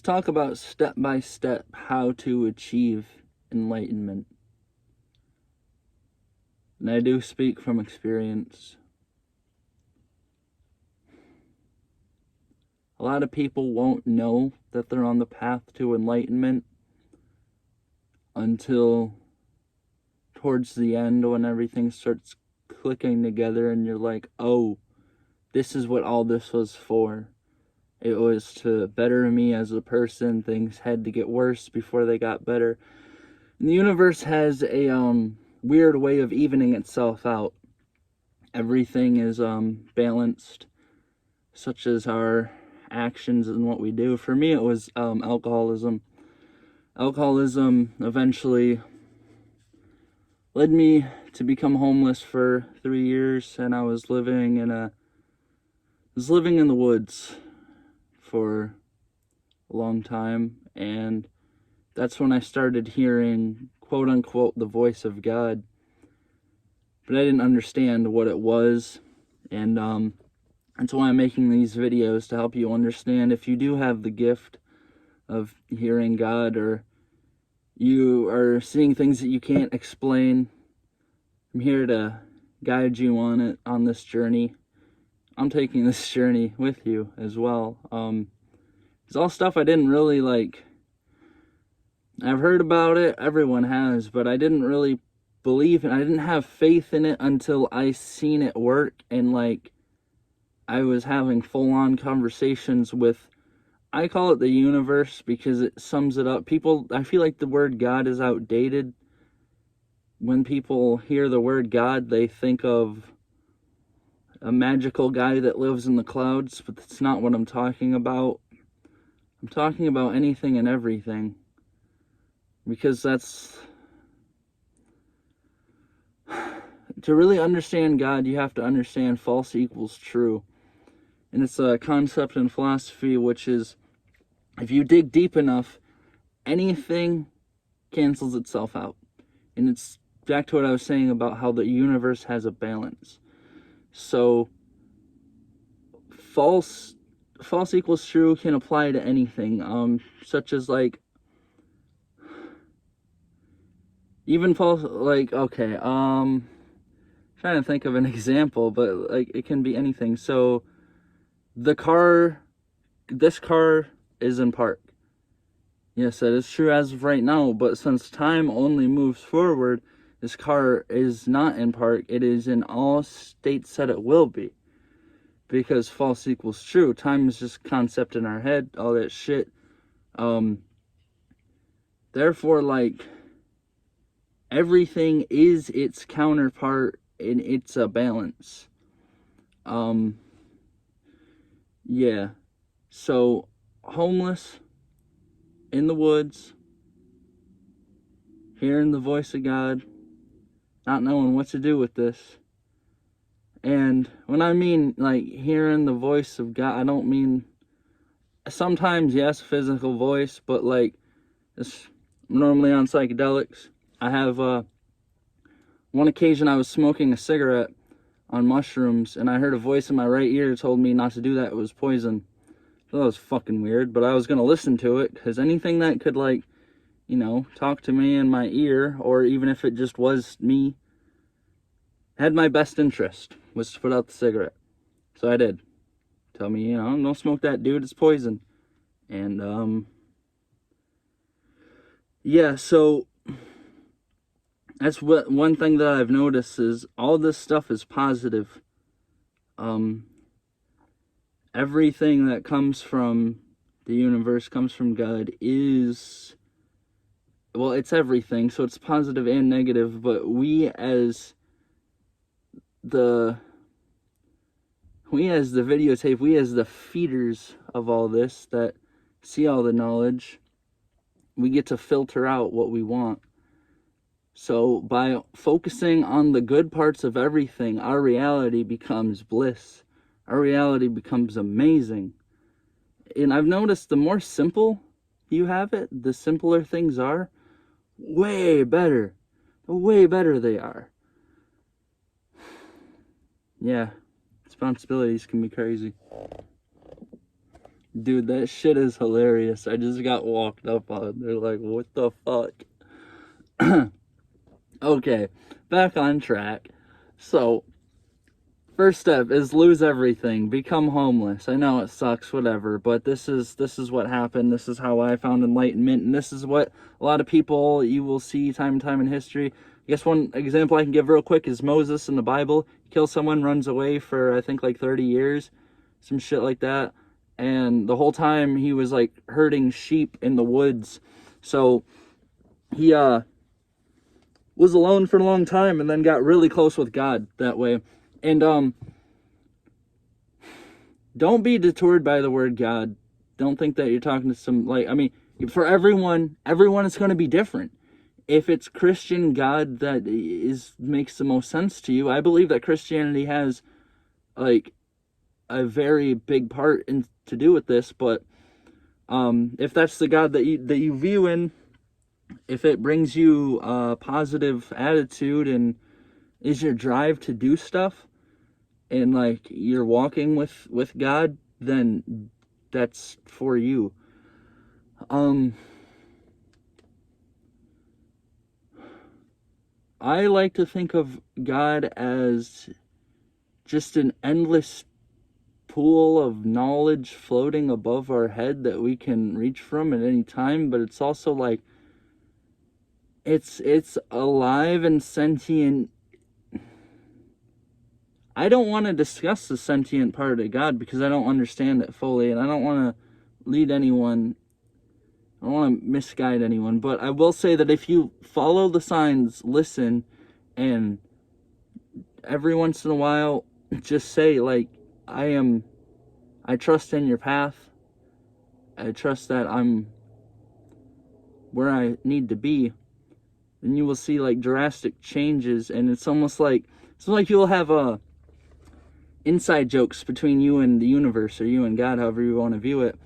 talk about step by step how to achieve enlightenment. And I do speak from experience. A lot of people won't know that they're on the path to enlightenment until towards the end, when everything starts clicking together and you're like, oh, this is what all this was for. It was to better me as a person. Things had to get worse before they got better. And the universe has a weird way of evening itself out. Everything is balanced, such as our actions and what we do. For me, it was alcoholism. Alcoholism eventually led me to become homeless for 3 years, and I was living in the woods for a long time, and that's when I started hearing, quote unquote, the voice of God. But I didn't understand what it was, and that's why I'm making these videos, to help you understand. If you do have the gift of hearing God, or you are seeing things that you can't explain, I'm here to guide you on this journey. I'm taking this journey with you as well. It's all stuff I didn't really like. I've heard about it, everyone has, but I didn't really believe, and I didn't have faith in it until I seen it work, and I was having full-on conversations with, I call it the universe because it sums it up. I feel like the word God is outdated. When people hear the word God, they think of a magical guy that lives in the clouds, but that's not what I'm talking about. I'm talking about anything and everything, because to really understand God, you have to understand false equals true. And it's a concept in philosophy, which is, if you dig deep enough, anything cancels itself out. And it's back to what I was saying about how the universe has a balance. So false equals true can apply to anything, such as even false, okay, trying to think of an example, but it can be anything. So this car is in park. Yes, that is true as of right now, but since time only moves forward, this car is not in park. It is in all states that it will be, because false equals true. Time is just a concept in our head, all that shit. Therefore, everything is its counterpart, and it's a balance. Yeah. So, homeless, in the woods, hearing the voice of God, not knowing what to do with this. And when I mean, hearing the voice of God, I don't mean, sometimes, yes, physical voice, but, I'm normally on psychedelics. I have, one occasion I was smoking a cigarette on mushrooms, and I heard a voice in my right ear told me not to do that, it was poison. So that was fucking weird, but I was gonna listen to it, because anything that could, talk to me in my ear, or even if it just was me, had my best interest, was to put out the cigarette. So I did. Tell me, don't smoke that, dude, it's poison. And, yeah, so that's one thing that I've noticed is all this stuff is positive. Everything that comes from the universe, comes from God, it's everything, so it's positive and negative, but we as the videotape, we as the feeders of all this, that see all the knowledge, we get to filter out what we want. So by focusing on the good parts of everything, our reality becomes bliss. Our reality becomes amazing. And I've noticed the more simple you have it, the simpler things are, way better. The way better they are. Yeah, responsibilities can be crazy. Dude, that shit is hilarious. I just got walked up on. They're like, what the fuck? Okay, back on track. So, first step is lose everything, become homeless. I know it sucks, whatever, but this is what happened. This is how I found enlightenment, and this is what a lot of people you will see time and time in history. I guess one example I can give real quick is Moses in the Bible. He kills someone, runs away for I think like 30 years, some shit like that, and the whole time he was like herding sheep in the woods. So he was alone for a long time and then got really close with God that way. And don't be detoured by the word God. Don't think that you're talking to some, like, I mean, for everyone is going to be different. If it's Christian God that makes the most sense to you, I believe that Christianity has like a very big part to do with this. But if that's the God that you view in, if it brings you a positive attitude and is your drive to do stuff, and like you're walking with God, then that's for you. I like to think of God as just an endless pool of knowledge floating above our head that we can reach from at any time, but it's also like it's alive and sentient. I don't want to discuss the sentient part of God because I don't understand it fully, and I don't want to lead anyone. I don't want to misguide anyone, but I will say that if you follow the signs, listen, and every once in a while just say like, I trust in your path. I trust that I'm where I need to be. Then you will see like drastic changes, and it's almost like you'll have inside jokes between you and the universe, or you and God, however you want to view it.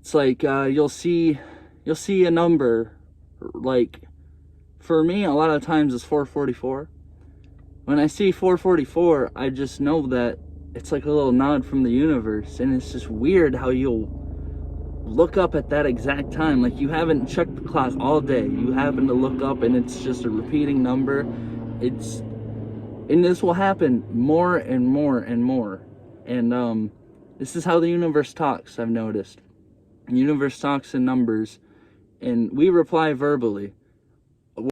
It's like you'll see a number, like for me a lot of times it's 444. When I see 444, I just know that it's like a little nod from the universe, and it's just weird how you'll look up at that exact time, like you haven't checked the clock all day, you happen to look up and it's just a repeating number. And this will happen more and more and more. And this is how the universe talks, I've noticed. The universe talks in numbers, and we reply verbally.